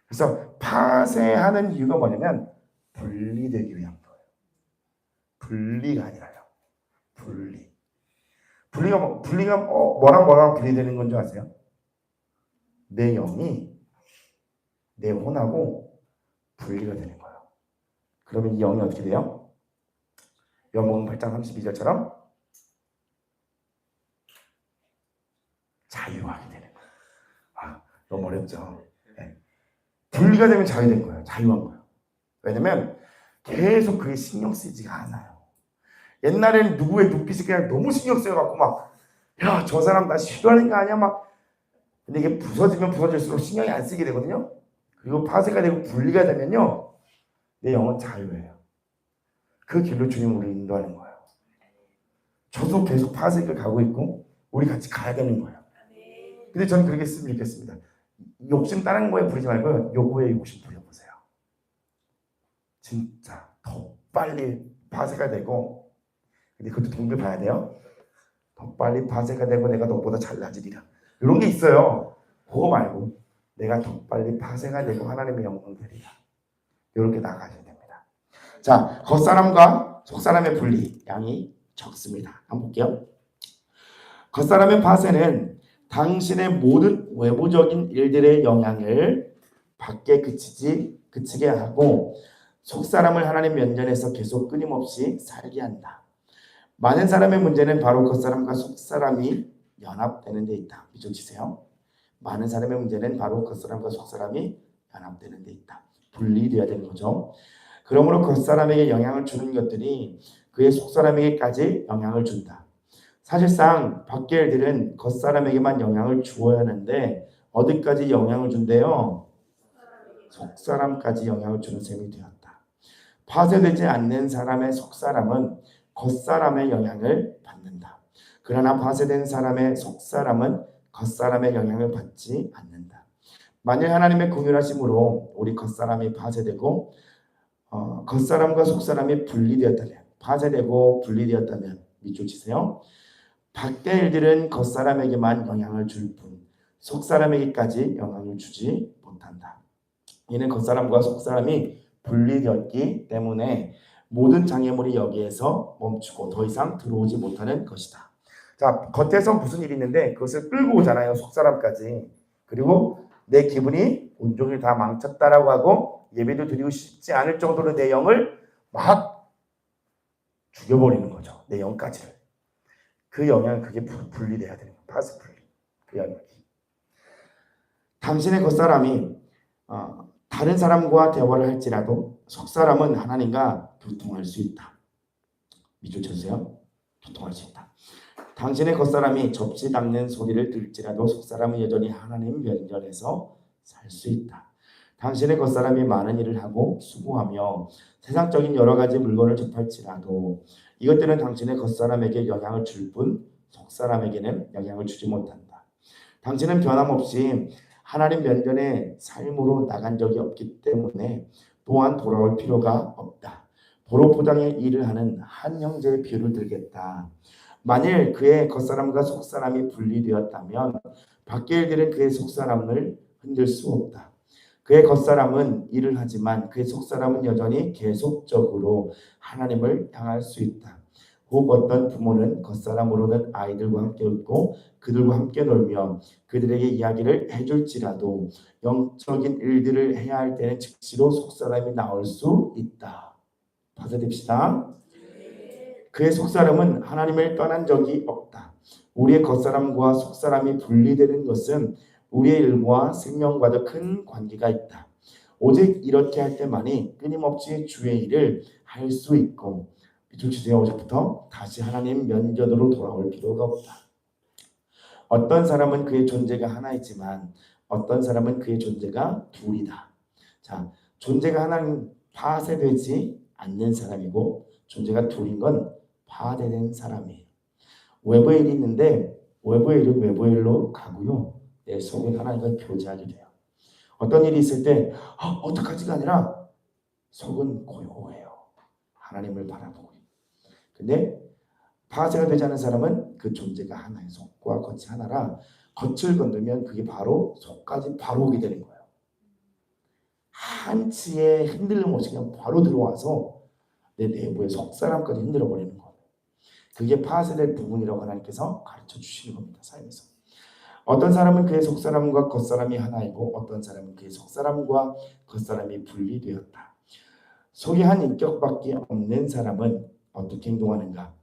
그래서 파쇄하는 이유가 뭐냐면 분리되기 위한 거예요. 분리가 아니라요. 분리가 뭐랑 분리되는 건 줄 아세요? 내 영이 내 혼하고 분리가 되는 거예요. 그러면 이 영이 어떻게 돼요? 요한복음 8장 32절처럼 자유하게 되는 거예요. 너무 어렵죠? 네. 분리가 되면 자유된 거예요. 자유한 거예요. 왜냐면 계속 그게 신경 쓰이지가 않아요. 옛날에는 누구의 눈빛이 그냥 너무 신경 쓰여갖고 저 사람 나 싫어하는 거 아니야? 근데 이게 부서지면 부서질수록 신경이 안 쓰이게 되거든요. 그리고 파쇄가 되고 분리가 되면요. 내 영은 자유해요. 그 길로 주님 우리 인도하는 거예요. 저도 계속 파쇄를 가고 있고 우리 같이 가야 되는 거예요. 근데 저는 그렇게 했으면 좋겠습니다. 욕심 다른 거에 부리지 말고 요거에 욕심 부려보세요. 진짜 더 빨리 파쇄가 되고 근데 그것도 동물 봐야 돼요. 더 빨리 파쇄가 되고 내가 너보다 잘나지리라. 이런 게 있어요. 그거 말고 내가 더 빨리 파쇄가 되고 하나님의 영광 되리라. 이렇게 나가셔야 됩니다. 자, 겉사람과 속사람의 분리 양이 적습니다. 한번 볼게요. 겉사람의 파쇄는 당신의 모든 외부적인 일들의 영향을 밖에 그치게 하고 속사람을 하나님 면전에서 계속 끊임없이 살게 한다. 많은 사람의 문제는 바로 겉사람과 속사람이 연합되는 데 있다. 이쪽 치세요. 많은 사람의 문제는 바로 겉사람과 속사람이 연합되는 데 있다. 분리되어야 되는 거죠. 그러므로 겉사람에게 영향을 주는 것들이 그의 속사람에게까지 영향을 준다. 사실상 밖의 일들은 겉사람에게만 영향을 주어야 하는데 어디까지 영향을 준대요? 속사람까지 영향을 주는 셈이 되었다. 파쇄되지 않는 사람의 속사람은 겉사람의 영향을 받는다. 그러나 파쇄된 사람의 속사람은 겉사람의 영향을 받지 않는다. 만일 하나님의 긍휼하심으로 우리 겉사람이 파쇄되고 겉사람과 속사람이 분리되었다면 파쇄되고 분리되었다면 밑줄 치세요. 밖의 일들은 겉사람에게만 영향을 줄 뿐 속사람에게까지 영향을 주지 못한다. 이는 겉사람과 속사람이 분리되었기 때문에 모든 장애물이 여기에서 멈추고 더 이상 들어오지 못하는 것이다. 자, 겉에서 무슨 일이 있는데 그것을 끌고 오잖아요. 속사람까지. 그리고 내 기분이 온종일 다 망쳤다라고 하고 예배도 드리고 싶지 않을 정도로 내 영을 막 죽여버리는 거죠. 내 영까지를. 그 영향 그게 분리돼야 되는 거예요. 파스 분리. 그 영향이. 당신의 겉사람이 다른 사람과 대화를 할지라도 속사람은 하나님과 교통할 수 있다. 밑줄 쳐주세요. 교통할 수 있다. 당신의 겉사람이 접시 닦는 소리를 들을지라도 속사람은 여전히 하나님 면전에서 살 수 있다. 당신의 겉사람이 많은 일을 하고 수고하며 세상적인 여러 가지 물건을 접할지라도 이것들은 당신의 겉사람에게 영향을 줄 뿐 속사람에게는 영향을 주지 못한다. 당신은 변함없이 하나님 면전에 삶으로 나간 적이 없기 때문에 또한 돌아올 필요가 없다. 보로포장의 일을 하는 한 형제의 비유를 들겠다. 만일 그의 겉사람과 속사람이 분리되었다면 밖의 일들은 그의 속사람을 흔들 수 없다. 그의 겉사람은 일을 하지만 그의 속사람은 여전히 계속적으로 하나님을 향할 수 있다. 혹 어떤 부모는 겉사람으로는 아이들과 함께 웃고 그들과 함께 놀며 그들에게 이야기를 해줄지라도 영적인 일들을 해야 할 때는 즉시로 속사람이 나올 수 있다. 받아듭시다. 그의 속사람은 하나님을 떠난 적이 없다. 우리의 겉사람과 속사람이 분리되는 것은 우리의 일과 생명과도 큰 관계가 있다. 오직 이렇게 할 때만이 끊임없이 주의 일을 할 수 있고 밑줄 치세요. 오직부터 다시 하나님 면전으로 돌아올 필요가 없다. 어떤 사람은 그의 존재가 하나이지만 어떤 사람은 그의 존재가 둘이다. 자, 존재가 하나는 파쇄되지 않는 사람이고 존재가 둘인 건 파괴된 사람이에요. 외부의 일이 있는데 외부의 일은 외부의 일로 가고요. 내 속은 하나님과 교제하게 돼요. 어떤 일이 있을 때 어떡하지가 아니라 속은 고요해요. 하나님을 바라보고. 근데 파쇄가 되지 않은 사람은 그 존재가 하나의 속과 겉이 하나라 겉을 건들면 그게 바로 속까지 바로 오게 되는 거예요. 한치의 흔들림 없이 그냥 바로 들어와서 내 내부의 속사람까지 흔들어 버리는 거예요. 그게 파쇄될 부분이라고 하나님께서 가르쳐 주시는 겁니다. 삶에서. 어떤 사람은 그의 속사람과 겉사람이 하나이고 어떤 사람은 그의 속사람과 겉사람이 분리되었다. 속이 한 인격밖에 없는 사람은 어떻게 행동하는가?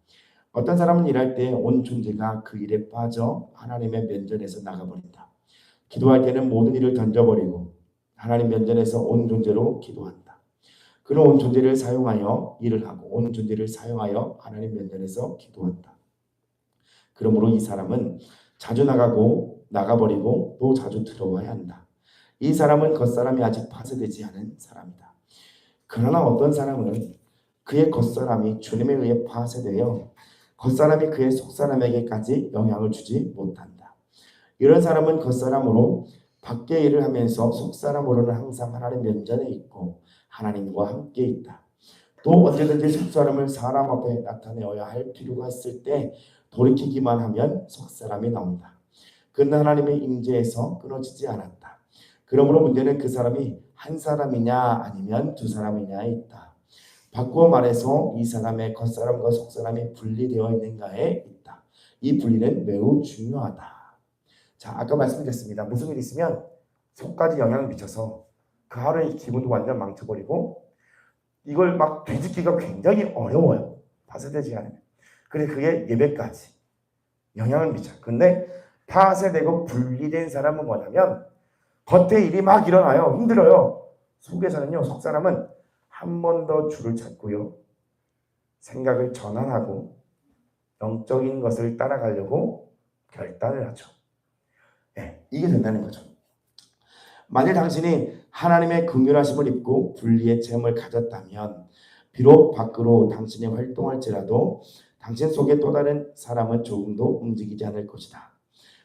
어떤 사람은 일할 때 온 존재가 그 일에 빠져 하나님의 면전에서 나가버린다. 기도할 때는 모든 일을 던져버리고 하나님 면전에서 온 존재로 기도한다. 그는 온 존재를 사용하여 일을 하고 온 존재를 사용하여 하나님 면전에서 기도한다. 그러므로 이 사람은 자주 나가버리고 또 자주 들어와야 한다. 이 사람은 겉사람이 아직 파쇄되지 않은 사람이다. 그러나 어떤 사람은 그의 겉사람이 주님에 의해 파쇄되어 겉사람이 그의 속사람에게까지 영향을 주지 못한다. 이런 사람은 겉사람으로 밖의 일을 하면서 속사람으로는 항상 하나님 면전에 있고 하나님과 함께 있다. 또 언제든지 속사람을 사람 앞에 나타내어야 할 필요가 있을 때 돌이키기만 하면 속사람이 나온다. 그는 하나님의 임재에서 끊어지지 않았다. 그러므로 문제는 그 사람이 한 사람이냐 아니면 두 사람이냐에 있다. 바꾸어 말해서 이 사람의 겉사람과 속사람이 분리되어 있는가에 있다. 이 분리는 매우 중요하다. 자, 아까 말씀드렸습니다. 무슨 일이 있으면 속까지 영향을 미쳐서 그 하루의 기분도 완전 망쳐버리고 이걸 막 뒤집기가 굉장히 어려워요. 파쇄되지 않으면. 그래서 그게 예배까지 영향을 미쳐. 근데 파쇄되고 분리된 사람은 뭐냐면 겉에 일이 막 일어나요. 힘들어요. 속에서는요. 속사람은 한 번 더 줄을 찾고요. 생각을 전환하고 영적인 것을 따라가려고 결단을 하죠. 네, 이게 된다는 거죠. 만일 당신이 하나님의 긍휼하심을 입고 분리의 체험을 가졌다면 비록 밖으로 당신이 활동할지라도 당신 속에 또 다른 사람은 조금도 움직이지 않을 것이다.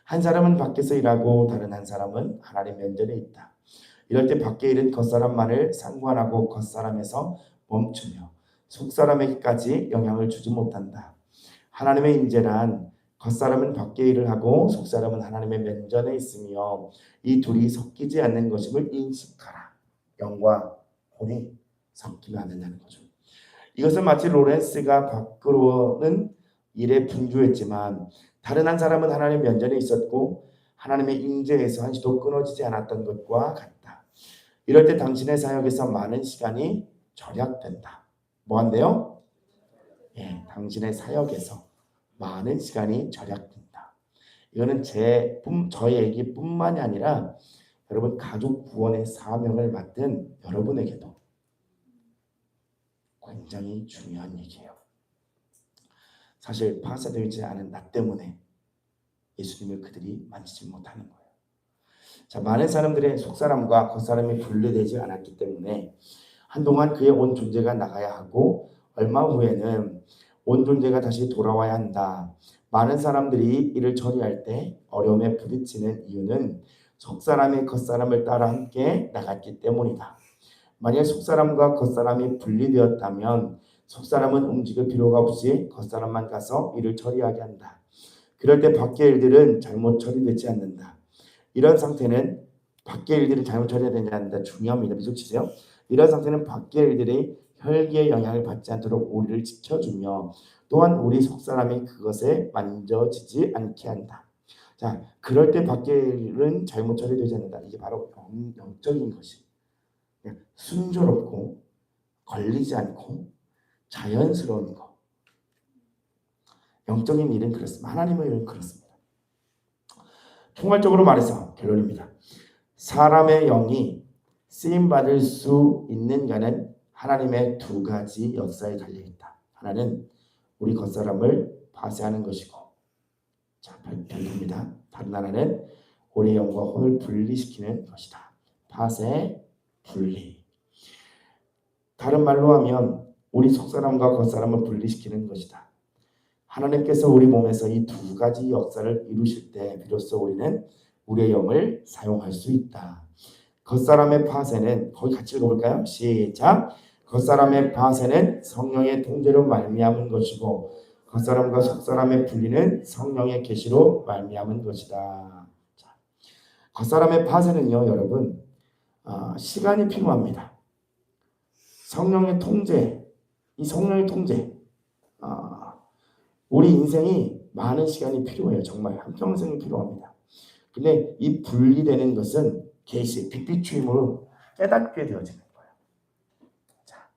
한 사람은 밖에서 일하고 다른 한 사람은 하나님 면전에 있다. 이럴 때 밖의 일은 겉사람만을 상관하고 겉사람에서 멈추며 속사람에게까지 영향을 주지 못한다. 하나님의 임재란 겉사람은 밖의 일을 하고 속사람은 하나님의 면전에 있으며 이 둘이 섞이지 않는 것임을 인식하라. 영과 혼이 섞이면 안 된다는 거죠. 이것은 마치 로렌스가 밖으로는 일에 분주했지만 다른 한 사람은 하나님 면전에 있었고 하나님의 임재에서 한시도 끊어지지 않았던 것과 같다. 이럴 때 당신의 사역에서 많은 시간이 절약된다. 뭐 한대요? 예, 당신의 사역에서 많은 시간이 절약된다. 이거는 저의 얘기뿐만이 아니라 여러분 가족 구원의 사명을 맡은 여러분에게도 굉장히 중요한 얘기예요. 사실 파쇄되지 않은 나 때문에 예수님을 그들이 만지지 못하는 거예요. 자, 많은 사람들의 속사람과 겉사람이 분리되지 않았기 때문에 한동안 그의 온 존재가 나가야 하고 얼마 후에는 온 존재가 다시 돌아와야 한다. 많은 사람들이 이를 처리할 때 어려움에 부딪히는 이유는 속사람이 겉사람을 따라 함께 나갔기 때문이다. 만약 속사람과 겉사람이 분리되었다면 속사람은 움직일 필요가 없이 겉사람만 가서 일을 처리하게 한다. 그럴 때 밖의 일들은 잘못 처리되지 않는다. 이런 상태는 밖의 일들을 잘못 처리해야 되는데 중요합니다. 미소 치세요. 이런 상태는 밖의 일들이 혈기의 영향을 받지 않도록 우리를 지켜주며 또한 우리 속사람이 그것에 만져지지 않게 한다. 자, 그럴 때 밖의 일은 잘못 처리되지 않는다. 이게 바로 영적인 것이 순조롭고 걸리지 않고 자연스러운 것. 영적인 일은 그렇습니다. 하나님의 일은 그렇습니다. 총괄적으로 말해서 결론입니다. 사람의 영이 쓰임받을 수 있는가는 하나님의 두 가지 역사에 달려있다. 하나는 우리 겉사람을 파쇄하는 것이고, 자, 별표입니다. 다른 하나는 우리 영과 혼을 분리시키는 것이다. 파쇄, 분리. 다른 말로 하면 우리 속사람과 겉사람을 분리시키는 것이다. 하나님께서 우리 몸에서 이 두 가지 역사를 이루실 때 비로소 우리는 우리의 영을 사용할 수 있다. 겉사람의 파쇄는 거기 같이 읽어볼까요? 시작. 겉사람의 파쇄는 성령의 통제로 말미암은 것이고 겉사람과 속사람의 분리는 성령의 계시로 말미암은 것이다. 자, 겉사람의 파쇄는요, 여러분, 시간이 필요합니다. 성령의 통제, 이 성령의 통제, 우리 인생이 많은 시간이 필요해요. 정말 한평생이 필요합니다. 근데 이 분리되는 것은 계시, 빛비추임으로 깨닫게 되어지는 거예요. 자,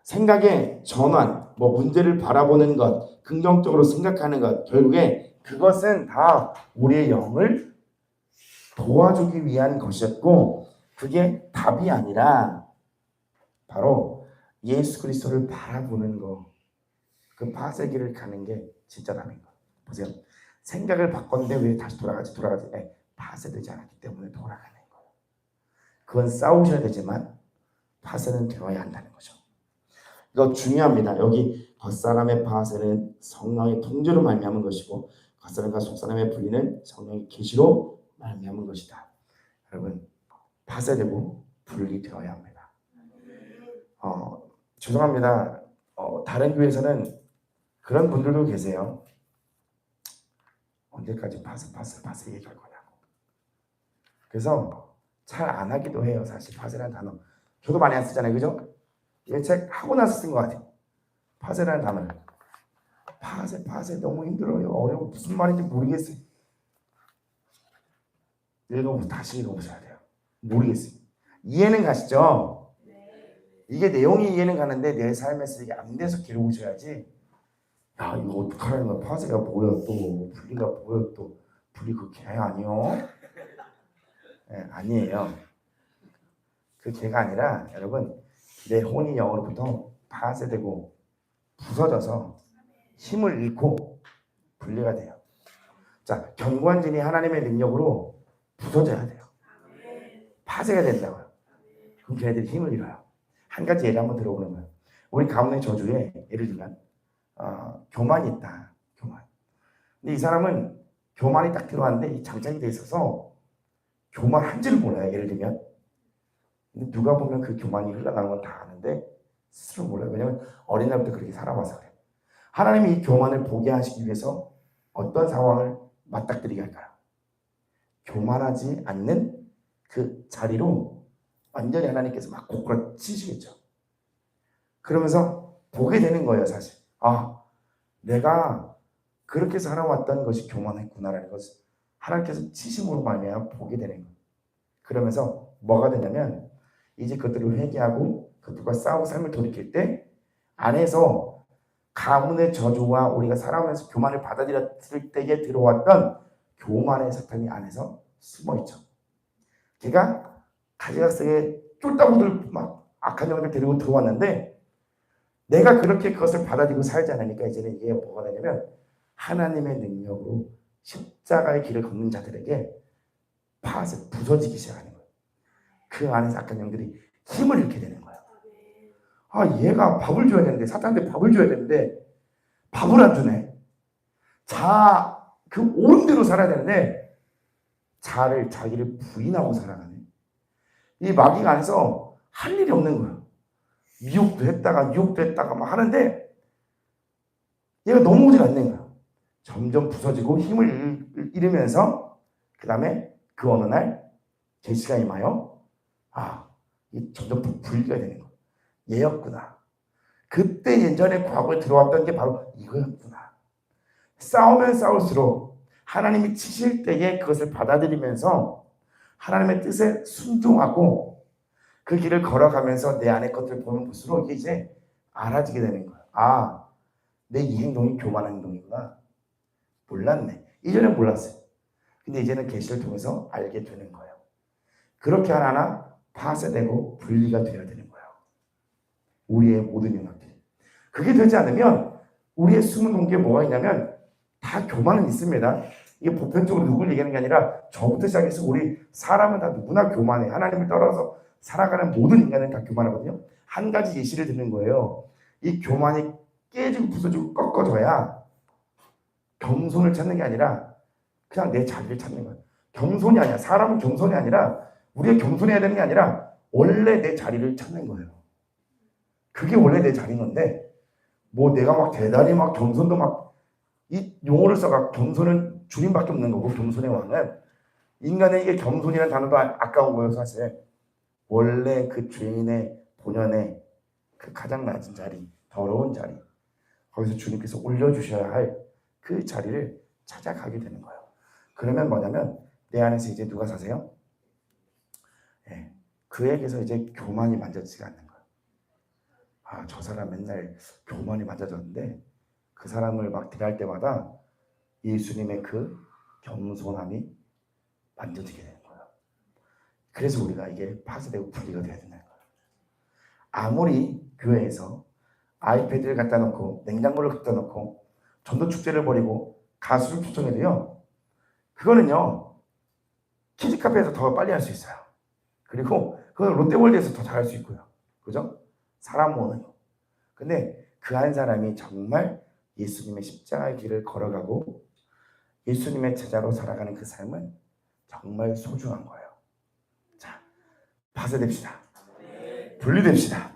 생각의 전환, 문제를 바라보는 것, 긍정적으로 생각하는 것, 결국에 그것은 다 우리의 영을 도와주기 위한 것이었고 그게 답이 아니라 바로 예수 그리스도를 바라보는 거, 그 파쇄기를 가는 게 진짜 답인 거. 보세요. 생각을 바꿨는데 왜 다시 돌아가지? 파쇄되지 않았기 때문에 돌아가는 거예요. 그건 싸우셔야 되지만 파쇄는 되어야 한다는 거죠. 이거 중요합니다. 여기 겉사람의 파쇄는 성령의 통제로 말미암은 것이고 겉사람과 속사람의 분리는 성령의 계시로 말미암은 것이다. 여러분, 파쇄되고 분리되어야 합니다. 죄송합니다. 다른 교회에서는 그런 분들도 계세요. 언제까지 파쇄 얘기할 거냐고. 그래서 잘 안 하기도 해요. 사실 파쇄라는 단어. 저도 많이 안 쓰잖아요. 그죠? 이 책 하고 나서 쓴 것 같아요. 파쇄라는 단어를. 파쇄 너무 힘들어요. 어려워. 무슨 말인지 모르겠어요. 다시 읽어보셔야 돼요. 모르겠어요. 이해는 가시죠? 이게 내용이 이해는 가는데 내 삶에서 이게 안 돼서 기록하셔야지. 야, 이거 어떡하라는 거야. 파쇄가 뭐야 또. 분리가 뭐야 또. 분리 그 개 아니요? 네, 아니에요. 그 개가 아니라 여러분 내 혼이 영으로부터 파쇄되고 부서져서 힘을 잃고 분리가 돼요. 자, 견고한진이 하나님의 능력으로 부서져야 돼요. 파쇄가 된다고요. 그럼 걔네들이 힘을 잃어요. 한 가지 예를 한번 들어보는 거예요. 우리 가문의 저주에 예를 들면 교만이 있다. 교만. 근데 이 사람은 교만이 딱 들어왔는데 이 장착이 돼 있어서 교만한지를 몰라요. 예를 들면 누가 보면 그 교만이 흘러가는 건 다 아는데 스스로 몰라요. 왜냐하면 어린 날부터 그렇게 살아와서 그래요. 하나님이 이 교만을 보게 하시기 위해서 어떤 상황을 맞닥뜨리게 할까요? 교만하지 않는 그 자리로 완전히 하나님께서 막 고꾸라 치시겠죠. 그러면서 보게 되는 거예요. 사실. 내가 그렇게 살아왔던 것이 교만했구나라는 것을 하나님께서 치심으로 말미암아 보게 되는 거예요. 그러면서 뭐가 되냐면 이제 그들을 회개하고 그들과 싸우고 삶을 돌이킬 때 안에서 가문의 저주와 우리가 살아오면서 교만을 받아들였을 때에 들어왔던 교만의 사탄이 안에서 숨어있죠. 걔가 가지각색의 쫄따구들 막 악한 영들 데리고 들어왔는데 내가 그렇게 그것을 받아들이고 살지 않으니까 이제는 이게 뭐가 되냐면 하나님의 능력으로 십자가의 길을 걷는 자들에게 파쇄 부서지기 시작하는 거예요. 그 안에서 악한 영들이 힘을 잃게 되는 거예요. 얘가 밥을 줘야 되는데 사탄한테 밥을 줘야 되는데 밥을 안 주네. 그 온 대로 살아야 되는데 자기를 부인하고 살아가네. 이 마귀가 안에서 할 일이 없는 거예요. 미혹도 했다가 막 하는데 얘가 넘어오지 않는 거예요. 점점 부서지고 힘을 잃으면서 그 다음에 그 어느 날 계시가 임하여 이 점점 분리가 되는 거예요. 얘였구나. 그때 예전에 과거에 들어왔던 게 바로 이거였구나. 싸우면 싸울수록 하나님이 치실 때에 그것을 받아들이면서 하나님의 뜻에 순종하고 그 길을 걸어가면서 내 안의 것들을 보면 볼수록 이게 이제 알아지게 되는 거예요. 내 이 행동이 교만한 행동이구나. 몰랐네. 이전에 몰랐어요. 근데 이제는 계시를 통해서 알게 되는 거예요. 그렇게 하나하나 파쇄되고 분리가 되어야 되는 거예요. 우리의 모든 영역들이. 그게 되지 않으면 우리의 숨은 동기에 뭐가 있냐면 다 교만은 있습니다. 이게 보편적으로 누굴 얘기하는 게 아니라 저부터 시작해서 우리 사람은 다 누구나 교만해. 하나님을 따라서 살아가는 모든 인간은 다 교만하거든요. 한 가지 예시를 드는 거예요. 이 교만이 깨지고 부서지고 꺾어져야 겸손을 찾는 게 아니라 그냥 내 자리를 찾는 거예요. 겸손이 아니야. 사람은 겸손이 아니라 우리가 겸손해야 되는 게 아니라 원래 내 자리를 찾는 거예요. 그게 원래 내 자리인 건데 뭐 내가 막 대단히 막 겸손도 막 이 용어를 써가 겸손은 주님밖에 없는 거고 겸손의 왕은 인간에게 겸손이라는 단어도 아까운 거예요. 사실 원래 그 죄인의 본연의 그 가장 낮은 자리, 더러운 자리 거기서 주님께서 올려주셔야 할 그 자리를 찾아가게 되는 거예요. 그러면 뭐냐면 내 안에서 이제 누가 사세요? 그에게서 이제 교만이 만져지지가 않는 거예요. 저 사람 맨날 교만이 만져졌는데 그 사람을 막 대할 때마다 예수님의 그 겸손함이 만져지게 되는 거예요. 그래서 우리가 이게 파쇄되고 분리가 돼야 된다는 거예요. 아무리 교회에서 아이패드를 갖다 놓고 냉장고를 갖다 놓고 전도축제를 벌이고 가수를 초청해도요. 그거는요. 키즈카페에서 더 빨리 할 수 있어요. 그리고 그건 롯데월드에서 더 잘할 수 있고요. 그죠? 사람 모으는 거. 근데 그 한 사람이 정말 예수님의 십자가의 길을 걸어가고 예수님의 제자로 살아가는 그 삶은 정말 소중한 거예요. 자, 파쇄됩시다. 분리됩시다.